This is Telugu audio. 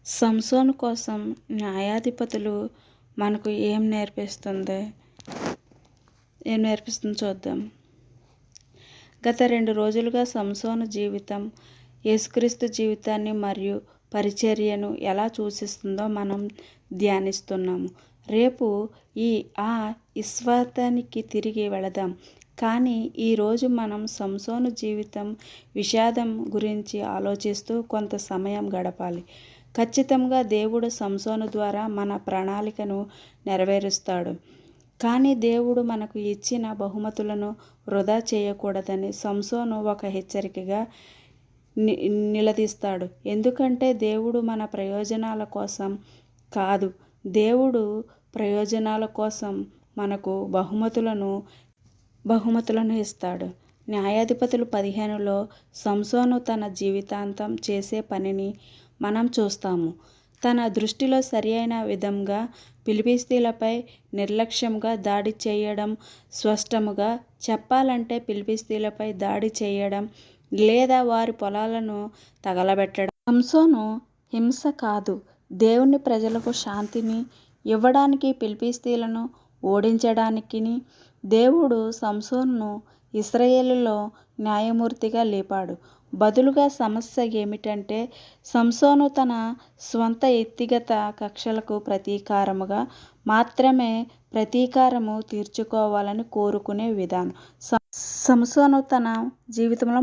సంసోను కోసం న్యాయాధిపతులు మనకు ఏం నేర్పిస్తుందో చూద్దాం. గత 2 రోజులుగా సంసోను జీవితం యేసుక్రీస్తు జీవితాన్ని మరియు పరిచర్యను ఎలా సూచిస్తుందో మనం ధ్యానిస్తున్నాము. రేపు ఆ విశ్వాసానికి తిరిగి వెళదాం. కానీ ఈరోజు మనం సంసోను జీవితం విషాదం గురించి ఆలోచిస్తూ కొంత సమయం గడపాలి. ఖచ్చితంగా దేవుడు సంసోను ద్వారా మన ప్రణాళికను నెరవేరుస్తాడు. కానీ దేవుడు మనకు ఇచ్చిన బహుమతులను వృధా చేయకూడదని సంసోను ఒక హెచ్చరికగా నిలదీస్తాడు. ఎందుకంటే దేవుడు మన ప్రయోజనాల కోసం కాదు, దేవుడు ప్రయోజనాల కోసం మనకు బహుమతులను ఇస్తాడు. న్యాయాధిపతులు 15లో సంసోను తన జీవితాంతం చేసే పనిని మనం చూస్తాము. తన దృష్టిలో సరియైన విధంగా ఫిలిష్తీయులపై నిర్లక్ష్యంగా దాడి చేయడం, స్పష్టముగా చెప్పాలంటే ఫిలిష్తీయులపై దాడి చేయడం లేదా వారి పొలాలను తగలబెట్టడం. సంసోను హింస కాదు, దేవుని ప్రజలకు శాంతిని ఇవ్వడానికి, ఫిలిష్తీయులను ఓడించడానికి దేవుడు సంసోనును ఇశ్రాయేలులో న్యాయమూర్తిగా లేపాడు. బదులుగా సమస్య ఏమిటంటే సంసోను తన స్వంత వ్యక్తిగత కక్షలకు ప్రతీకారముగా మాత్రమే ప్రతీకారము తీర్చుకోవాలని కోరుకునే విధానం. సంసోను తన జీవితంలో